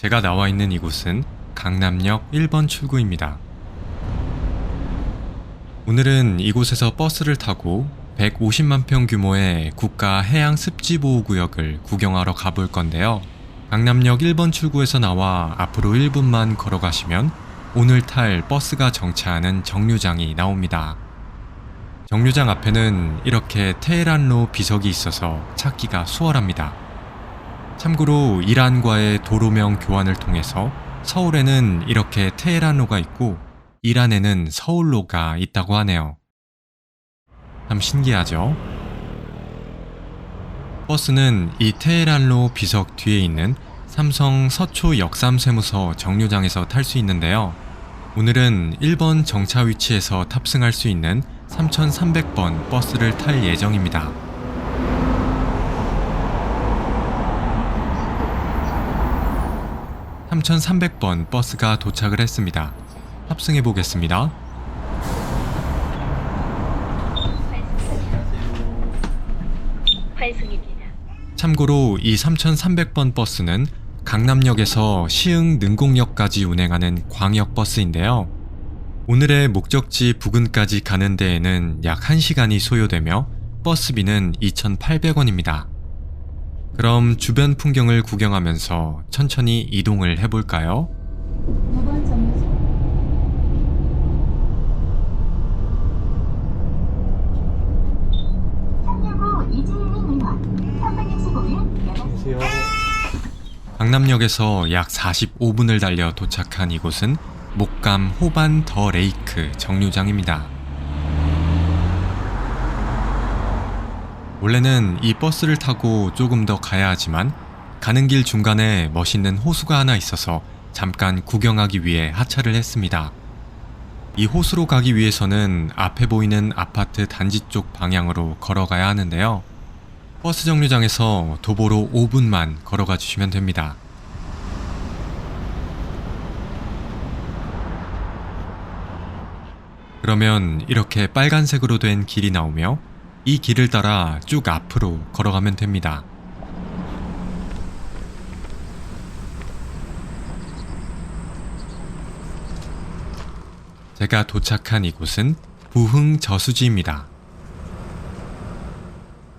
제가 나와 있는 이곳은 강남역 1번 출구입니다. 오늘은 이곳에서 버스를 타고 150만 평 규모의 국가 해양 습지보호구역을 구경하러 가볼 건데요. 강남역 1번 출구에서 나와 앞으로 1분만 걸어가시면 오늘 탈 버스가 정차하는 정류장이 나옵니다. 정류장 앞에는 이렇게 테헤란로 비석이 있어서 찾기가 수월합니다. 참고로 이란과의 도로명 교환을 통해서 서울에는 이렇게 테헤란로가 있고 이란에는 서울로가 있다고 하네요. 참 신기하죠? 버스는 이 테헤란로 비석 뒤에 있는 삼성 서초 역삼세무서 정류장에서 탈 수 있는데요. 오늘은 1번 정차 위치에서 탑승할 수 있는 3300번 버스를 탈 예정입니다. (3300번) 버스가 도착을 했습니다. 탑승해 보겠습니다. 참고로 이 3300번 버스는 강남역에서 시흥 능곡역까지 운행하는 광역버스인데요. 오늘의 목적지 부근까지 가는 데에는 약 1시간이 소요되며 버스비는 2,800원입니다. 그럼 주변 풍경을 구경하면서 천천히 이동을 해볼까요? 강남역에서 약 45분을 달려 도착한 이곳은 목감 호반 더 레이크 정류장입니다. 원래는 이 버스를 타고 조금 더 가야 하지만 가는 길 중간에 멋있는 호수가 하나 있어서 잠깐 구경하기 위해 하차를 했습니다. 이 호수로 가기 위해서는 앞에 보이는 아파트 단지 쪽 방향으로 걸어가야 하는데요. 버스 정류장에서 도보로 5분만 걸어가 주시면 됩니다. 그러면 이렇게 빨간색으로 된 길이 나오며 이 길을 따라 쭉 앞으로 걸어가면 됩니다. 제가 도착한 이곳은 부흥 저수지입니다.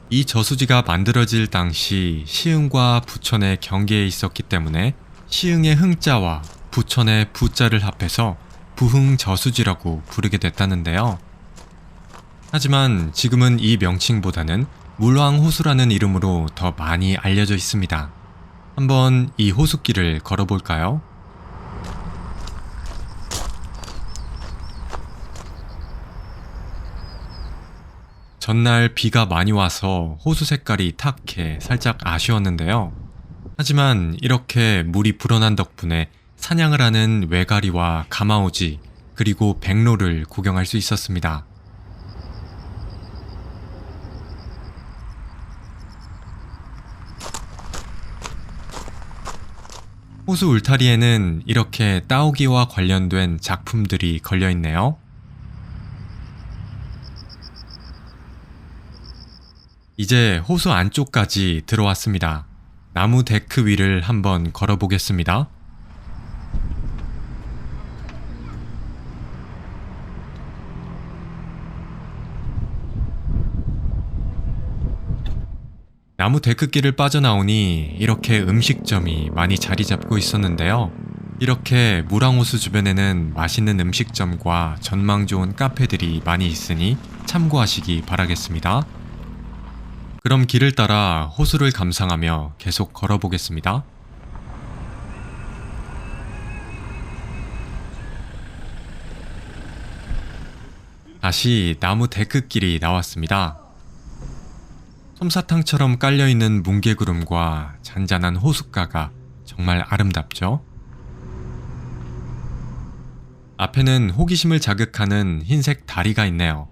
이 저수지가 만들어질 당시 시흥과 부천의 경계에 있었기 때문에 시흥의 흥자와 부천의 부자를 합해서 부흥 저수지라고 부르게 됐다는데요. 하지만 지금은 이 명칭보다는 물왕호수라는 이름으로 더 많이 알려져 있습니다. 한번 이 호수길을 걸어볼까요? 전날 비가 많이 와서 호수 색깔이 탁해 살짝 아쉬웠는데요. 하지만 이렇게 물이 불어난 덕분에 사냥을 하는 외가리와 가마오지 그리고 백로를 구경할 수 있었습니다. 호수 울타리에는 이렇게 따오기와 관련된 작품들이 걸려있네요. 이제 호수 안쪽까지 들어왔습니다. 나무 데크 위를 한번 걸어보겠습니다. 나무 데크길을 빠져나오니 이렇게 음식점이 많이 자리 잡고 있었는데요. 이렇게 물왕호수 주변에는 맛있는 음식점과 전망 좋은 카페들이 많이 있으니 참고하시기 바라겠습니다. 그럼 길을 따라 호수를 감상하며 계속 걸어보겠습니다. 다시 나무 데크길이 나왔습니다. 솜사탕처럼 깔려있는 뭉게구름과 잔잔한 호숫가가 정말 아름답죠? 앞에는 호기심을 자극하는 흰색 다리가 있네요.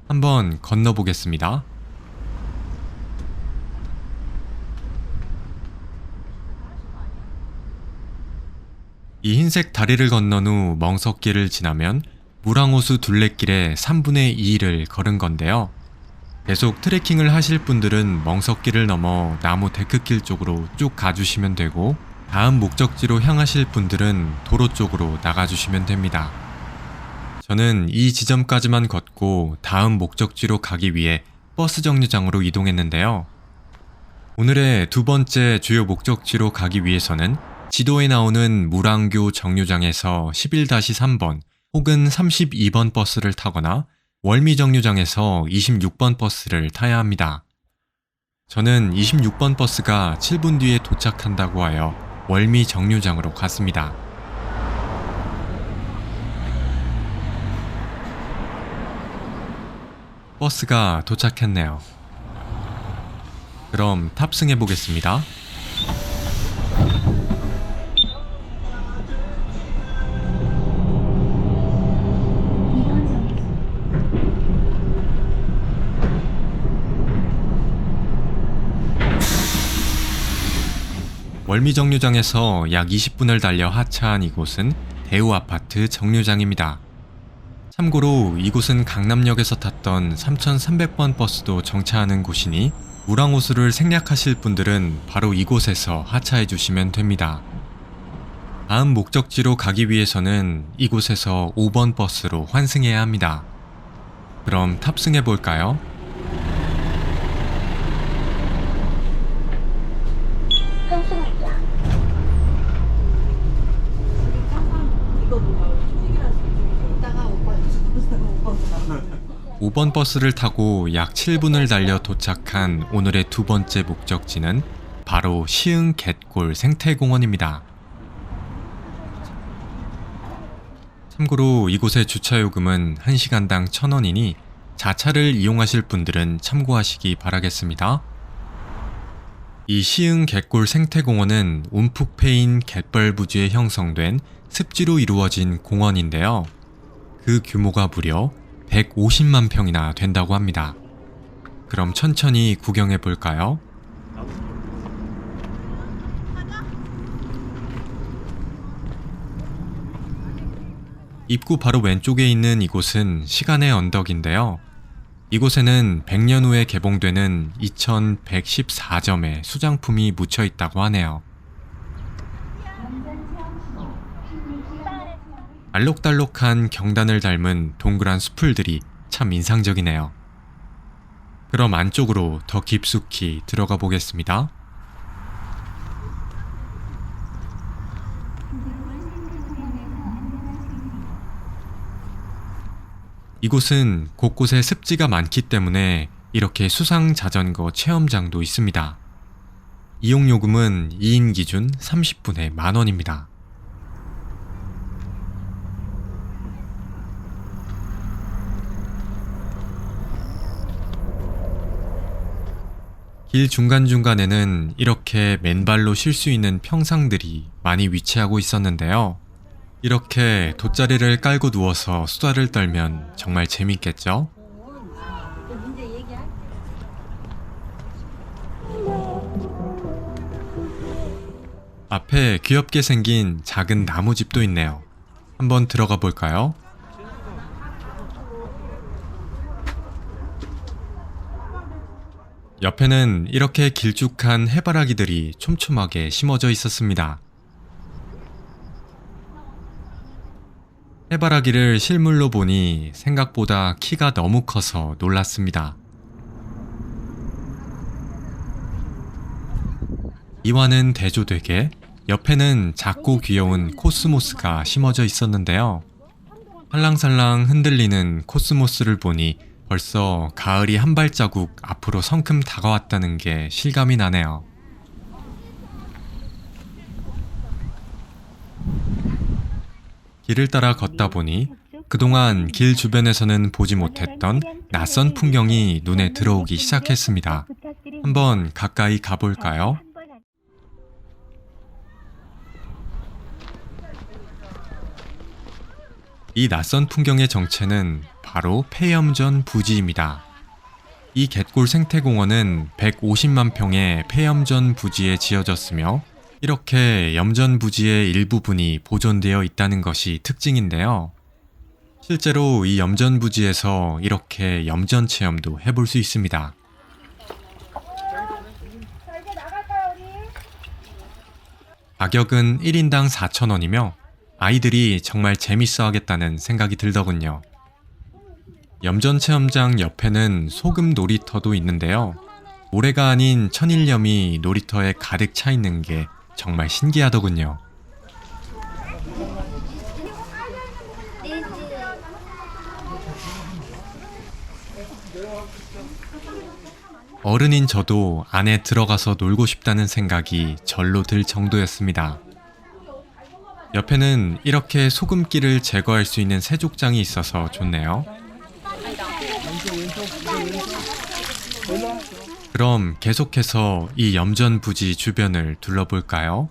한번 건너보겠습니다. 이 흰색 다리를 건넌 후 멍석길을 지나면 물왕호수 둘레길의 3분의 2를 걸은 건데요. 계속 트레킹을 하실 분들은 멍석길을 넘어 나무 데크길 쪽으로 쭉 가주시면 되고, 다음 목적지로 향하실 분들은 도로 쪽으로 나가주시면 됩니다. 저는 이 지점까지만 걷고 다음 목적지로 가기 위해 버스 정류장으로 이동했는데요. 오늘의 두 번째 주요 목적지로 가기 위해서는 지도에 나오는 무랑교 정류장에서 11-3번 혹은 32번 버스를 타거나 월미 정류장에서 26번 버스를 타야 합니다. 저는 26번 버스가 7분 뒤에 도착한다고 하여 월미 정류장으로 갔습니다. 버스가 도착했네요. 그럼 탑승해 보겠습니다. 월미 정류장에서 약 20분을 달려 하차한 이곳은 대우아파트 정류장입니다. 참고로 이곳은 강남역에서 탔던 3300번 버스도 정차하는 곳이니 우랑호수를 생략하실 분들은 바로 이곳에서 하차해 주시면 됩니다. 다음 목적지로 가기 위해서는 이곳에서 5번 버스로 환승해야 합니다. 그럼 탑승해 볼까요? 이거 뭔가 초딩이라서 이따가 오빠 5번 버스를 타고 약 7분을 달려 도착한 오늘의 두 번째 목적지는 바로 시흥 갯골 생태공원입니다. 참고로 이곳의 주차요금은 1시간당 1,000원이니 자차를 이용하실 분들은 참고하시기 바라겠습니다. 이 시흥 갯골 생태공원은 움푹 패인 갯벌 부지에 형성된 습지로 이루어진 공원인데요. 그 규모가 무려 150만 평이나 된다고 합니다. 그럼 천천히 구경해 볼까요? 입구 바로 왼쪽에 있는 이곳은 시간의 언덕인데요. 이곳에는 100년 후에 개봉되는 2114점의 수장품이 묻혀 있다고 하네요. 알록달록한 경단을 닮은 동그란 수풀들이 참 인상적이네요. 그럼 안쪽으로 더 깊숙이 들어가 보겠습니다. 이곳은 곳곳에 습지가 많기 때문에 이렇게 수상 자전거 체험장도 있습니다. 이용요금은 2인 기준 30분에 10,000원입니다. 길 중간중간에는 이렇게 맨발로 쉴 수 있는 평상들이 많이 위치하고 있었는데요. 이렇게 돗자리를 깔고 누워서 수다를 떨면 정말 재밌겠죠? 앞에 귀엽게 생긴 작은 나무집도 있네요. 한번 들어가 볼까요? 옆에는 이렇게 길쭉한 해바라기들이 촘촘하게 심어져 있었습니다. 해바라기를 실물로 보니 생각보다 키가 너무 커서 놀랐습니다. 이와는 대조되게 옆에는 작고 귀여운 코스모스가 심어져 있었는데요. 살랑살랑 흔들리는 코스모스를 보니 벌써 가을이 한 발자국 앞으로 성큼 다가왔다는 게 실감이 나네요. 길을 따라 걷다 보니 그동안 길 주변에서는 보지 못했던 낯선 풍경이 눈에 들어오기 시작했습니다. 한번 가까이 가볼까요? 이 낯선 풍경의 정체는 바로 폐염전 부지입니다. 이 갯골 생태공원은 150만 평의 폐염전 부지에 지어졌으며 이렇게 염전 부지의 일부분이 보존되어 있다는 것이 특징인데요. 실제로 이 염전 부지에서 이렇게 염전 체험도 해볼 수 있습니다. 가격은 1인당 4,000원이며 아이들이 정말 재밌어 하겠다는 생각이 들더군요. 염전 체험장 옆에는 소금 놀이터도 있는데요. 모래가 아닌 천일염이 놀이터에 가득 차 있는 게 정말 신기하더군요. 어른인 저도 안에 들어가서 놀고 싶다는 생각이 절로 들 정도였습니다. 옆에는 이렇게 소금기를 제거할 수 있는 세족장이 있어서 좋네요. 그럼 계속해서 이 염전 부지 주변을 둘러볼까요?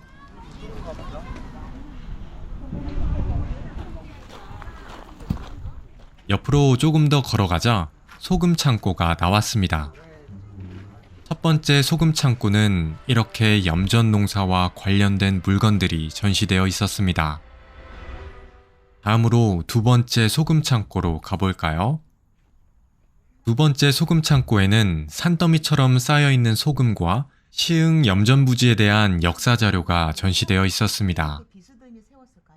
옆으로 조금 더 걸어가자 소금 창고가 나왔습니다. 첫 번째 소금 창고는 이렇게 염전 농사와 관련된 물건들이 전시되어 있었습니다. 다음으로 두 번째 소금 창고로 가볼까요? 두 번째 소금 창고에는 산더미처럼 쌓여있는 소금과 시흥 염전 부지에 대한 역사 자료가 전시되어 있었습니다.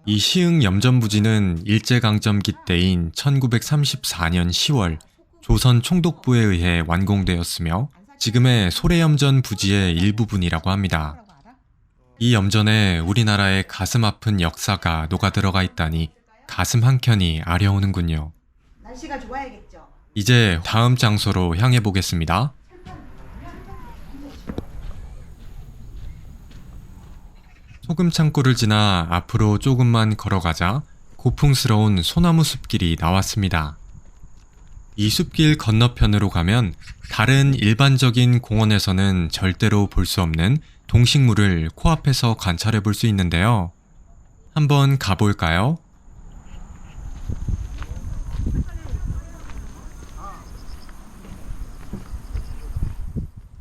이 시흥 염전 부지는 일제강점기 때인 1934년 10월 조선 총독부에 의해 완공되었으며 지금의 소래염전 부지의 일부분이라고 합니다. 이 염전에 우리나라의 가슴 아픈 역사가 녹아들어가 있다니 가슴 한켠이 아려오는군요. 날씨가 좋아야겠죠. 이제 다음 장소로 향해 보겠습니다. 소금 창고를 지나 앞으로 조금만 걸어가자 고풍스러운 소나무 숲길이 나왔습니다. 이 숲길 건너편으로 가면 다른 일반적인 공원에서는 절대로 볼 수 없는 동식물을 코앞에서 관찰해 볼 수 있는데요. 한번 가볼까요?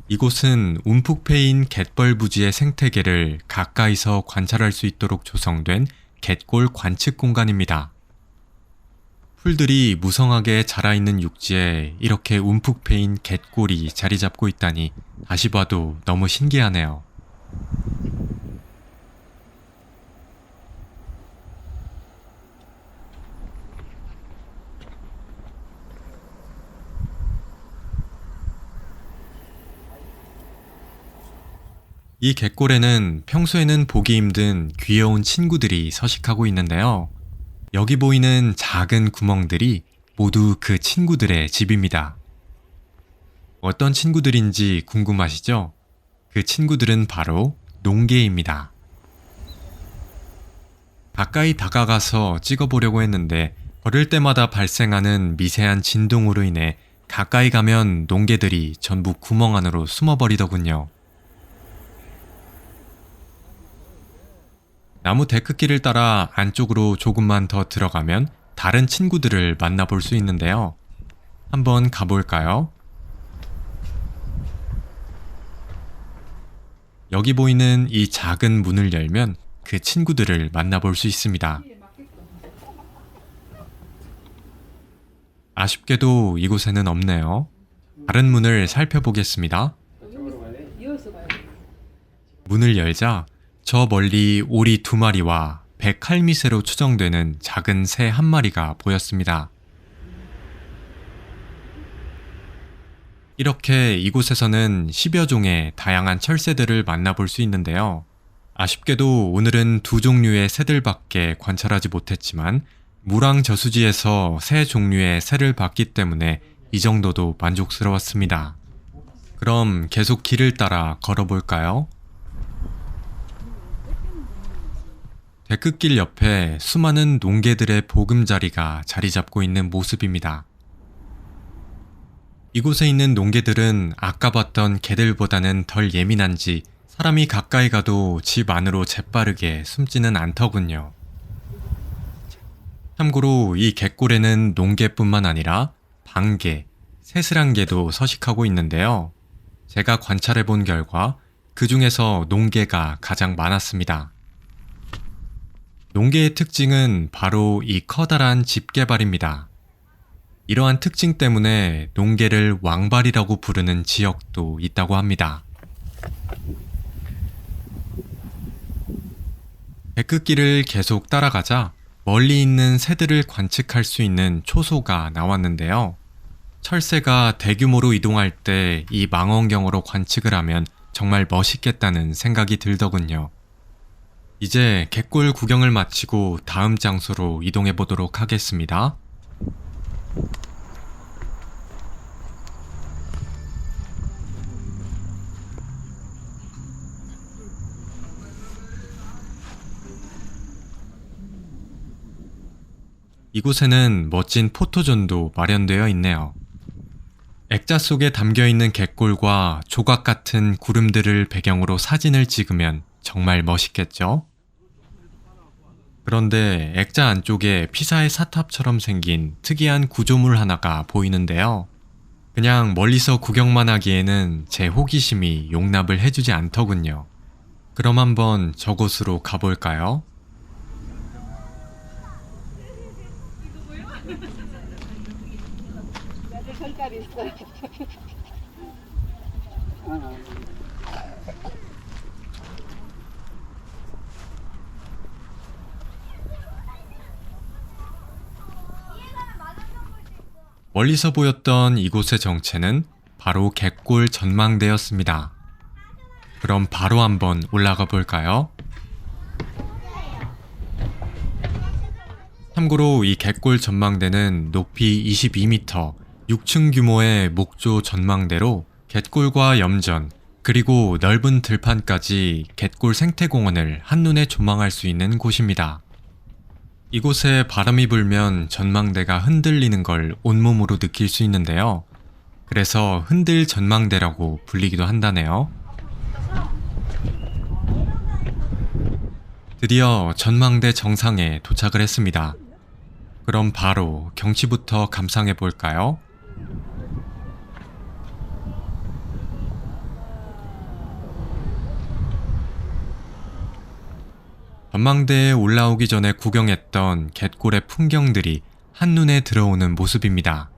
이곳은 움푹 패인 갯벌 부지의 생태계를 가까이서 관찰할 수 있도록 조성된 갯골 관측 공간입니다. 풀들이 무성하게 자라있는 육지에 이렇게 움푹 패인 갯골이 자리 잡고 있다니 다시 봐도 너무 신기하네요. 이 갯골에는 평소에는 보기 힘든 귀여운 친구들이 서식하고 있는데요. 여기 보이는 작은 구멍들이 모두 그 친구들의 집입니다. 어떤 친구들인지 궁금하시죠? 그 친구들은 바로 농개입니다. 가까이 다가가서 찍어보려고 했는데 걸을 때마다 발생하는 미세한 진동으로 인해 가까이 가면 농개들이 전부 구멍 안으로 숨어버리더군요. 나무 데크길을 따라 안쪽으로 조금만 더 들어가면 다른 친구들을 만나볼 수 있는데요. 한번 가볼까요? 여기 보이는 이 작은 문을 열면 그 친구들을 만나볼 수 있습니다. 아쉽게도 이곳에는 없네요. 다른 문을 살펴보겠습니다. 문을 열자 저 멀리 오리 2마리와 백할미새로 추정되는 작은 새 1마리가 보였습니다. 이렇게 이곳에서는 10여 종의 다양한 철새들을 만나볼 수 있는데요. 아쉽게도 오늘은 2종류의 새들밖에 관찰하지 못했지만 무랑저수지에서 새 종류의 새를 봤기 때문에 이 정도도 만족스러웠습니다. 그럼 계속 길을 따라 걸어볼까요? 데크길 옆에 수많은 농개들의 보금자리가 자리 잡고 있는 모습입니다. 이곳에 있는 농개들은 아까 봤던 개들보다는 덜 예민한지 사람이 가까이 가도 집 안으로 재빠르게 숨지는 않더군요. 참고로 이 갯골에는 농개뿐만 아니라 방개, 새스랑개도 서식하고 있는데요. 제가 관찰해 본 결과 그 중에서 농개가 가장 많았습니다. 농개의 특징은 바로 이 커다란 집게발입니다. 이러한 특징 때문에 농개를 왕발이라고 부르는 지역도 있다고 합니다. 백극길을 계속 따라가자 멀리 있는 새들을 관측할 수 있는 초소가 나왔는데요. 철새가 대규모로 이동할 때 이 망원경으로 관측을 하면 정말 멋있겠다는 생각이 들더군요. 이제 갯골 구경을 마치고 다음 장소로 이동해 보도록 하겠습니다. 이곳에는 멋진 포토존도 마련되어 있네요. 액자 속에 담겨있는 갯골과 조각 같은 구름들을 배경으로 사진을 찍으면 정말 멋있겠죠? 그런데 액자 안쪽에 피사의 사탑처럼 생긴 특이한 구조물 하나가 보이는데요. 그냥 멀리서 구경만 하기에는 제 호기심이 용납을 해주지 않더군요. 그럼 한번 저곳으로 가볼까요? 멀리서 보였던 이곳의 정체는 바로 갯골 전망대였습니다. 그럼 바로 한번 올라가 볼까요? 참고로 이 갯골 전망대는 높이 22m, 6층 규모의 목조 전망대로 갯골과 염전, 그리고 넓은 들판까지 갯골 생태공원을 한눈에 조망할 수 있는 곳입니다. 이곳에 바람이 불면 전망대가 흔들리는 걸 온몸으로 느낄 수 있는데요. 그래서 흔들 전망대라고 불리기도 한다네요. 드디어 전망대 정상에 도착을 했습니다. 그럼 바로 경치부터 감상해 볼까요? 전망대에 올라오기 전에 구경했던 갯골의 풍경들이 한눈에 들어오는 모습입니다.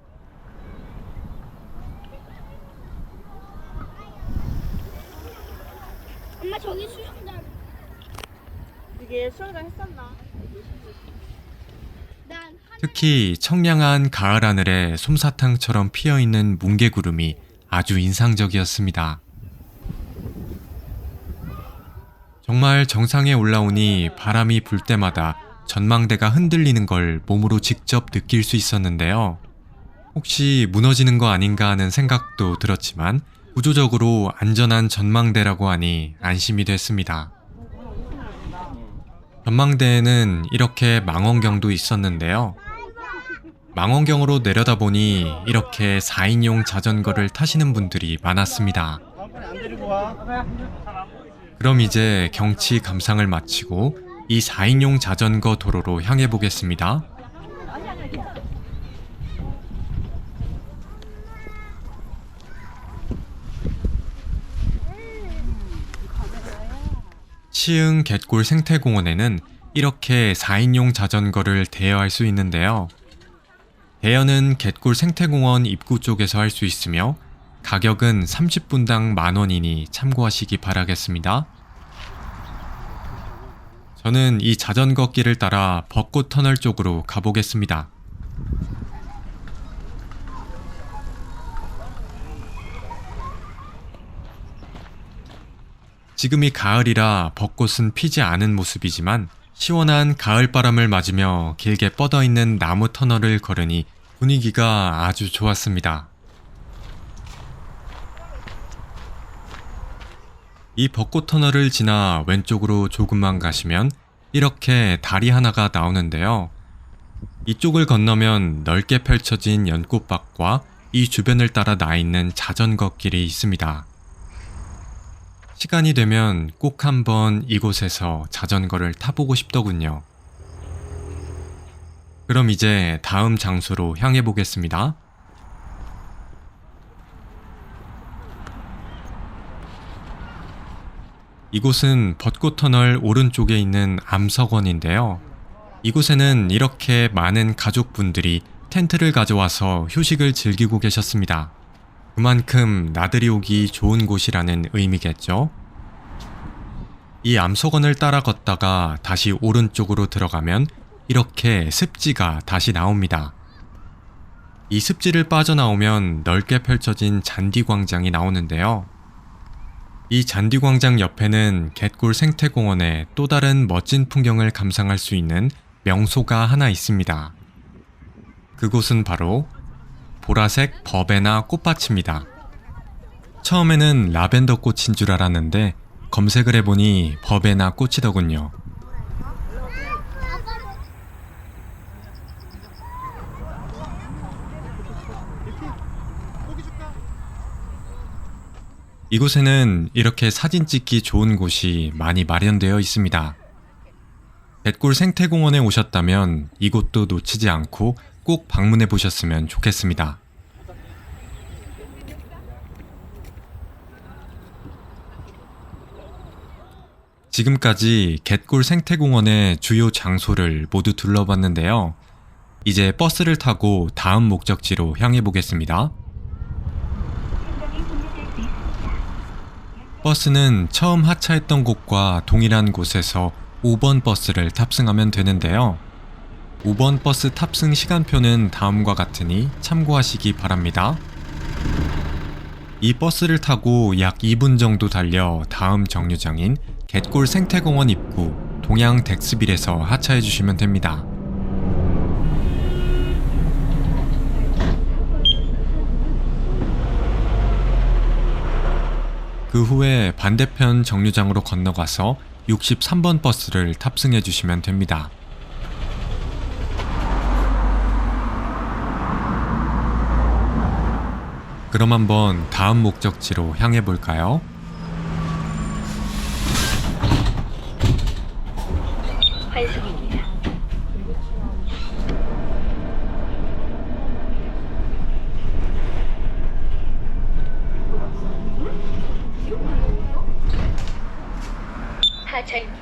엄마 저기 수영장. 이게 수영장 했었나? 난 특히 청량한 가을 하늘에 솜사탕처럼 피어있는 뭉게구름이 아주 인상적이었습니다. 정말 정상에 올라오니 바람이 불 때마다 전망대가 흔들리는 걸 몸으로 직접 느낄 수 있었는데요. 혹시 무너지는 거 아닌가 하는 생각도 들었지만 구조적으로 안전한 전망대라고 하니 안심이 됐습니다. 전망대에는 이렇게 망원경도 있었는데요. 망원경으로 내려다보니 이렇게 4인용 자전거를 타시는 분들이 많았습니다. 그럼 이제 경치 감상을 마치고 이 4인용 자전거 도로로 향해 보겠습니다. 시흥 갯골 생태공원에는 이렇게 4인용 자전거를 대여할 수 있는데요. 대여는 갯골 생태공원 입구 쪽에서 할 수 있으며 가격은 30분당 10,000원이니 참고하시기 바라겠습니다. 저는 이 자전거 길을 따라 벚꽃 터널 쪽으로 가보겠습니다. 지금이 가을이라 벚꽃은 피지 않은 모습이지만 시원한 가을바람을 맞으며 길게 뻗어있는 나무 터널을 걸으니 분위기가 아주 좋았습니다. 이 벚꽃 터널을 지나 왼쪽으로 조금만 가시면 이렇게 다리 하나가 나오는데요. 이쪽을 건너면 넓게 펼쳐진 연꽃밭과 이 주변을 따라 나 있는 자전거 길이 있습니다. 시간이 되면 꼭 한번 이곳에서 자전거를 타보고 싶더군요. 그럼 이제 다음 장소로 향해 보겠습니다. 이곳은 벚꽃터널 오른쪽에 있는 암석원인데요. 이곳에는 이렇게 많은 가족분들이 텐트를 가져와서 휴식을 즐기고 계셨습니다. 그만큼 나들이 오기 좋은 곳이라는 의미겠죠. 이 암소건을 따라 걷다가 다시 오른쪽으로 들어가면 이렇게 습지가 다시 나옵니다. 이 습지를 빠져나오면 넓게 펼쳐진 잔디광장이 나오는데요. 이 잔디광장 옆에는 갯골 생태공원의 또 다른 멋진 풍경을 감상할 수 있는 명소가 하나 있습니다. 그곳은 바로 보라색 버베나 꽃밭입니다. 처음에는 라벤더 꽃인 줄 알았는데 검색을 해보니 버베나 꽃이더군요. 이곳에는 이렇게 사진 찍기 좋은 곳이 많이 마련되어 있습니다. 갯골 생태공원에 오셨다면 이곳도 놓치지 않고 꼭 방문해 보셨으면 좋겠습니다. 지금까지 갯골 생태공원의 주요 장소를 모두 둘러봤는데요. 이제 버스를 타고 다음 목적지로 향해 보겠습니다. 버스는 처음 하차했던 곳과 동일한 곳에서 5번 버스를 탑승하면 되는데요. 5번 버스 탑승 시간표는 다음과 같으니 참고하시기 바랍니다. 이 버스를 타고 약 2분 정도 달려 다음 정류장인 갯골 생태공원 입구 동양 덱스빌에서 하차해 주시면 됩니다. 그 후에 반대편 정류장으로 건너가서 63번 버스를 탑승해 주시면 됩니다. 그럼 한번 다음 목적지로 향해 볼까요? 환승입니다. 하차입니다.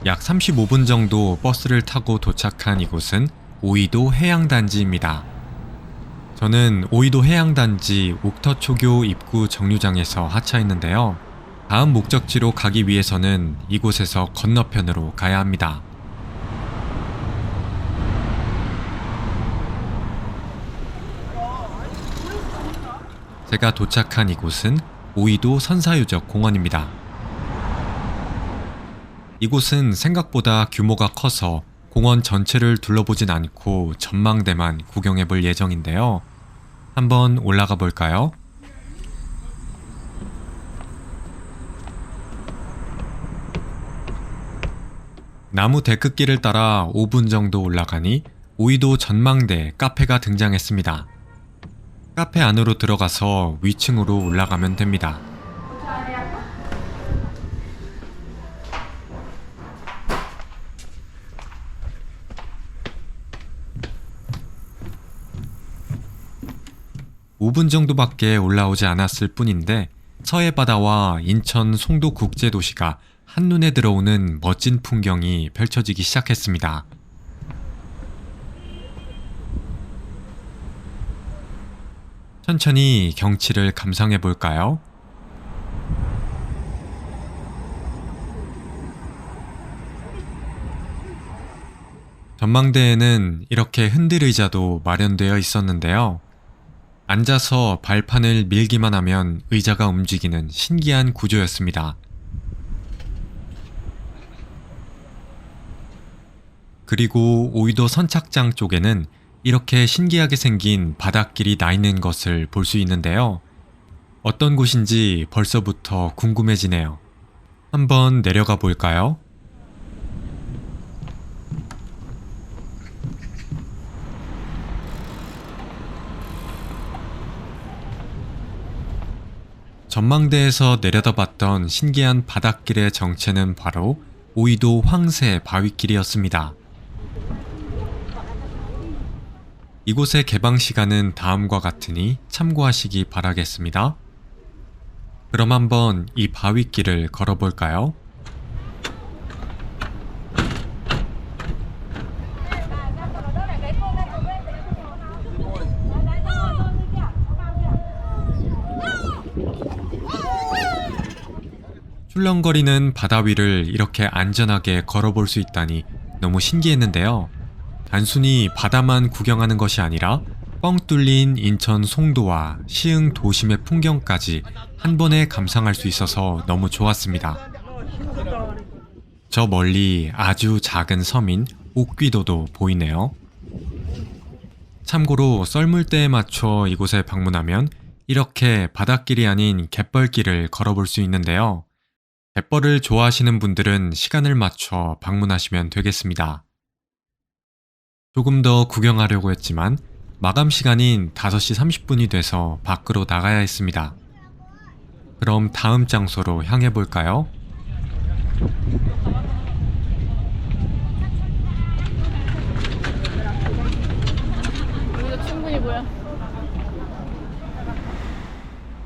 약 35분 정도 버스를 타고 도착한 이곳은 오이도 해양단지입니다. 저는 오이도 해양단지 옥터초교 입구 정류장에서 하차했는데요. 다음 목적지로 가기 위해서는 이곳에서 건너편으로 가야 합니다. 제가 도착한 이곳은 오이도 선사유적 공원입니다. 이곳은 생각보다 규모가 커서 공원 전체를 둘러보진 않고 전망대만 구경해 볼 예정인데요. 한번 올라가 볼까요? 나무 데크길을 따라 5분 정도 올라가니 오이도 전망대 카페가 등장했습니다. 카페 안으로 들어가서 위층으로 올라가면 됩니다. (5분) 정도밖에 올라오지 않았을 뿐인데 서해 바다와 인천 송도 국제도시가 한눈에 들어오는 멋진 풍경이 펼쳐지기 시작했습니다. 천천히 경치를 감상해 볼까요? 전망대에는 이렇게 흔들의자도 마련되어 있었는데요. 앉아서 발판을 밀기만 하면 의자가 움직이는 신기한 구조였습니다. 그리고 오이도 선착장 쪽에는 이렇게 신기하게 생긴 바닷길이 나 있는 것을 볼 수 있는데요. 어떤 곳인지 벌써부터 궁금해지네요. 한번 내려가 볼까요? 전망대에서 내려다봤던 신기한 바닷길의 정체는 바로 오이도 황새 바위길이었습니다. 이곳의 개방 시간은 다음과 같으니 참고하시기 바라겠습니다. 그럼 한번 이 바위길을 걸어볼까요? 출렁거리는 바다 위를 이렇게 안전하게 걸어볼 수 있다니 너무 신기했는데요. 단순히 바다만 구경하는 것이 아니라 뻥 뚫린 인천 송도와 시흥 도심의 풍경까지 한 번에 감상할 수 있어서 너무 좋았습니다. 저 멀리 아주 작은 섬인 옥귀도도 보이네요. 참고로 썰물대에 맞춰 이곳에 방문하면 이렇게 바닷길이 아닌 갯벌길을 걸어볼 수 있는데요. 갯벌을 좋아하시는 분들은 시간을 맞춰 방문하시면 되겠습니다. 조금 더 구경하려고 했지만 마감 시간인 5시 30분이 돼서 밖으로 나가야 했습니다. 그럼 다음 장소로 향해 볼까요? 여기도 충분히 보여.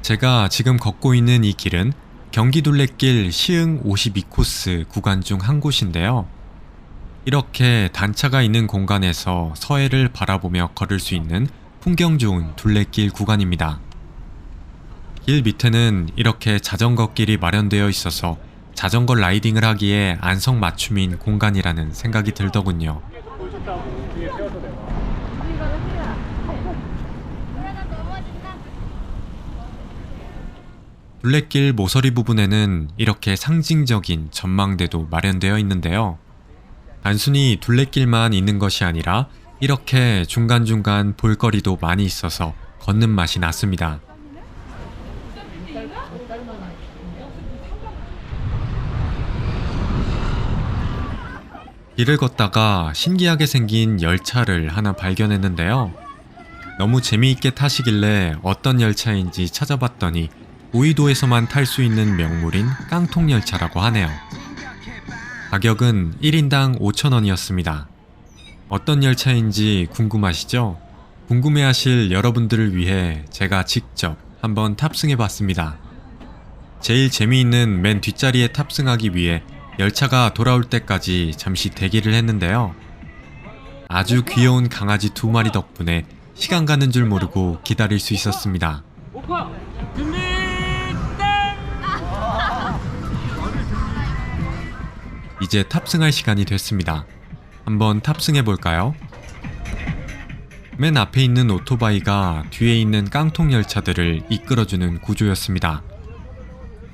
제가 지금 걷고 있는 이 길은 경기둘레길 시흥 52코스 구간 중 한 곳인데요. 이렇게 단차가 있는 공간에서 서해를 바라보며 걸을 수 있는 풍경 좋은 둘레길 구간입니다. 길 밑에는 이렇게 자전거 길이 마련되어 있어서 자전거 라이딩을 하기에 안성맞춤인 공간이라는 생각이 들더군요. 둘레길 모서리 부분에는 이렇게 상징적인 전망대도 마련되어 있는데요. 단순히 둘레길만 있는 것이 아니라 이렇게 중간중간 볼거리도 많이 있어서 걷는 맛이 났습니다. 길을 걷다가 신기하게 생긴 열차를 하나 발견했는데요. 너무 재미있게 타시길래 어떤 열차인지 찾아봤더니 오이도에서만 탈 수 있는 명물인 깡통열차라고 하네요. 가격은 1인당 5,000원이었습니다. 어떤 열차인지 궁금하시죠? 궁금해하실 여러분들을 위해 제가 직접 한번 탑승해봤습니다. 제일 재미있는 맨 뒷자리에 탑승하기 위해 열차가 돌아올 때까지 잠시 대기를 했는데요. 아주 귀여운 강아지 2마리 덕분에 시간 가는 줄 모르고 기다릴 수 있었습니다. 이제 탑승할 시간이 됐습니다. 한번 탑승해 볼까요? 맨 앞에 있는 오토바이가 뒤에 있는 깡통 열차들을 이끌어주는 구조였습니다.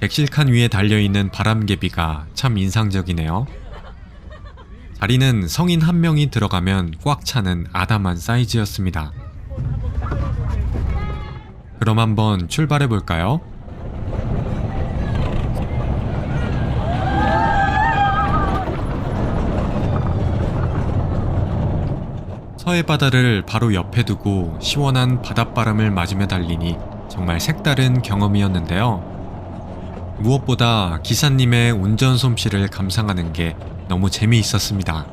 객실칸 위에 달려있는 바람개비가 참 인상적이네요. 자리는 성인 한 명이 들어가면 꽉 차는 아담한 사이즈였습니다. 그럼 한번 출발해 볼까요? 서해 바다를 바로 옆에 두고 시원한 바닷바람을 맞으며 달리니 정말 색다른 경험이었는데요. 무엇보다 기사님의 운전 솜씨를 감상하는 게 너무 재미있었습니다.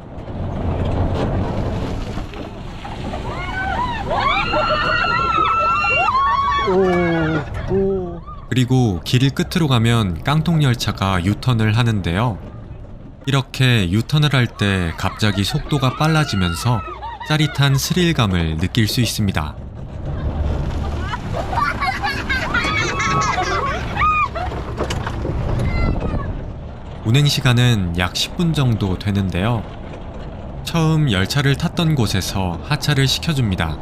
그리고 길 끝으로 가면 깡통열차가 유턴을 하는데요. 이렇게 유턴을 할 때 갑자기 속도가 빨라지면서 짜릿한 스릴감을 느낄 수 있습니다. 운행 시간은 약 10분 정도 되는데요. 처음 열차를 탔던 곳에서 하차를 시켜줍니다.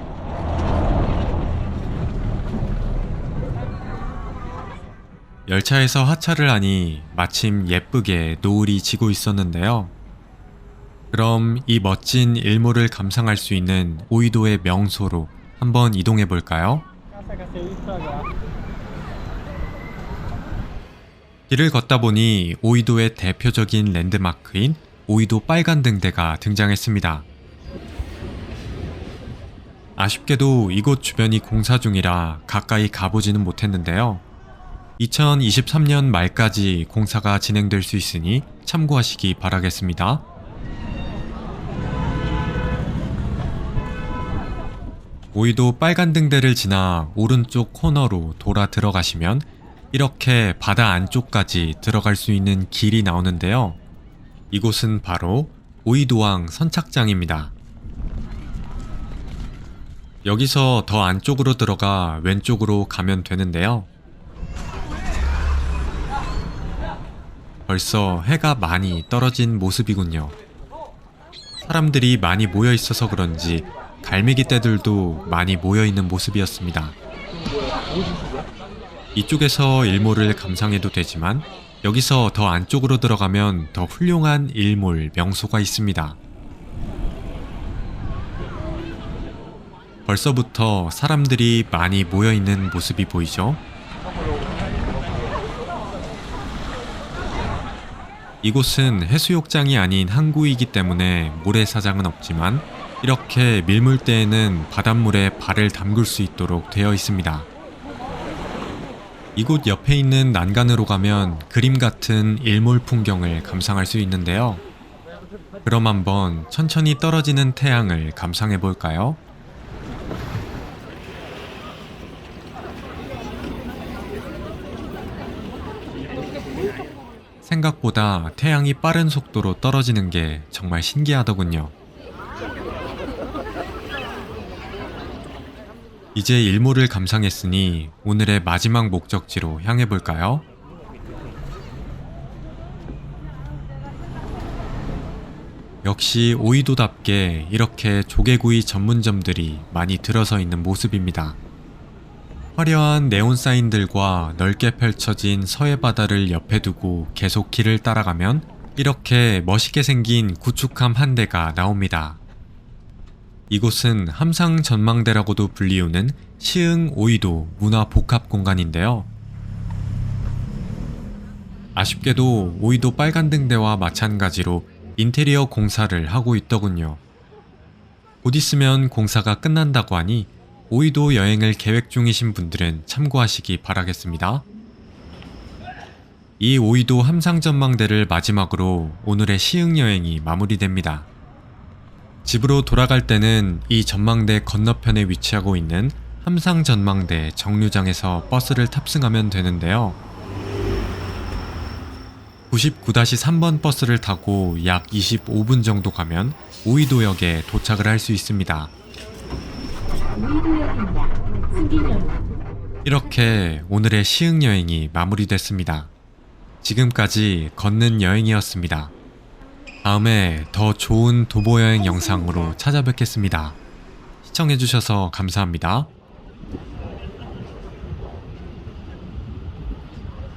열차에서 하차를 하니 마침 예쁘게 노을이 지고 있었는데요. 그럼 이 멋진 일몰을 감상할 수 있는 오이도의 명소로 한번 이동해 볼까요? 길을 걷다 보니 오이도의 대표적인 랜드마크인 오이도 빨간 등대가 등장했습니다. 아쉽게도 이곳 주변이 공사 중이라 가까이 가보지는 못했는데요. 2023년 말까지 공사가 진행될 수 있으니 참고하시기 바라겠습니다. 오이도 빨간 등대를 지나 오른쪽 코너로 돌아 들어가시면 이렇게 바다 안쪽까지 들어갈 수 있는 길이 나오는데요. 이곳은 바로 오이도항 선착장입니다. 여기서 더 안쪽으로 들어가 왼쪽으로 가면 되는데요. 벌써 해가 많이 떨어진 모습이군요. 사람들이 많이 모여 있어서 그런지 갈매기 떼들도 많이 모여 있는 모습이었습니다. 이쪽에서 일몰을 감상해도 되지만 여기서 더 안쪽으로 들어가면 더 훌륭한 일몰 명소가 있습니다. 벌써부터 사람들이 많이 모여 있는 모습이 보이죠? 이곳은 해수욕장이 아닌 항구이기 때문에 모래사장은 없지만 이렇게 밀물대에는 바닷물에 발을 담글 수 있도록 되어 있습니다. 이곳 옆에 있는 난간으로 가면 그림 같은 일몰 풍경을 감상할 수 있는데요. 그럼 한번 천천히 떨어지는 태양을 감상해 볼까요? 생각보다 태양이 빠른 속도로 떨어지는 게 정말 신기하더군요. 이제 일몰을 감상했으니 오늘의 마지막 목적지로 향해 볼까요? 역시 오이도답게 이렇게 조개구이 전문점들이 많이 들어서 있는 모습입니다. 화려한 네온 사인들과 넓게 펼쳐진 서해 바다를 옆에 두고 계속 길을 따라가면 이렇게 멋있게 생긴 구축함 한 대가 나옵니다. 이곳은 함상 전망대라고도 불리우는 시흥 오이도 문화복합공간인데요. 아쉽게도 오이도 빨간등대와 마찬가지로 인테리어 공사를 하고 있더군요. 곧 있으면 공사가 끝난다고 하니 오이도 여행을 계획 중이신 분들은 참고하시기 바라겠습니다. 이 오이도 함상전망대를 마지막으로 오늘의 시흥 여행이 마무리됩니다. 집으로 돌아갈 때는 이 전망대 건너편에 위치하고 있는 함상전망대 정류장에서 버스를 탑승하면 되는데요. 99-3번 버스를 타고 약 25분 정도 가면 오이도역에 도착을 할 수 있습니다. 이렇게 오늘의 시흥 여행이 마무리됐습니다. 지금까지 걷는 여행이었습니다. 다음에 더 좋은 도보 여행 영상으로 찾아뵙겠습니다. 시청해주셔서 감사합니다.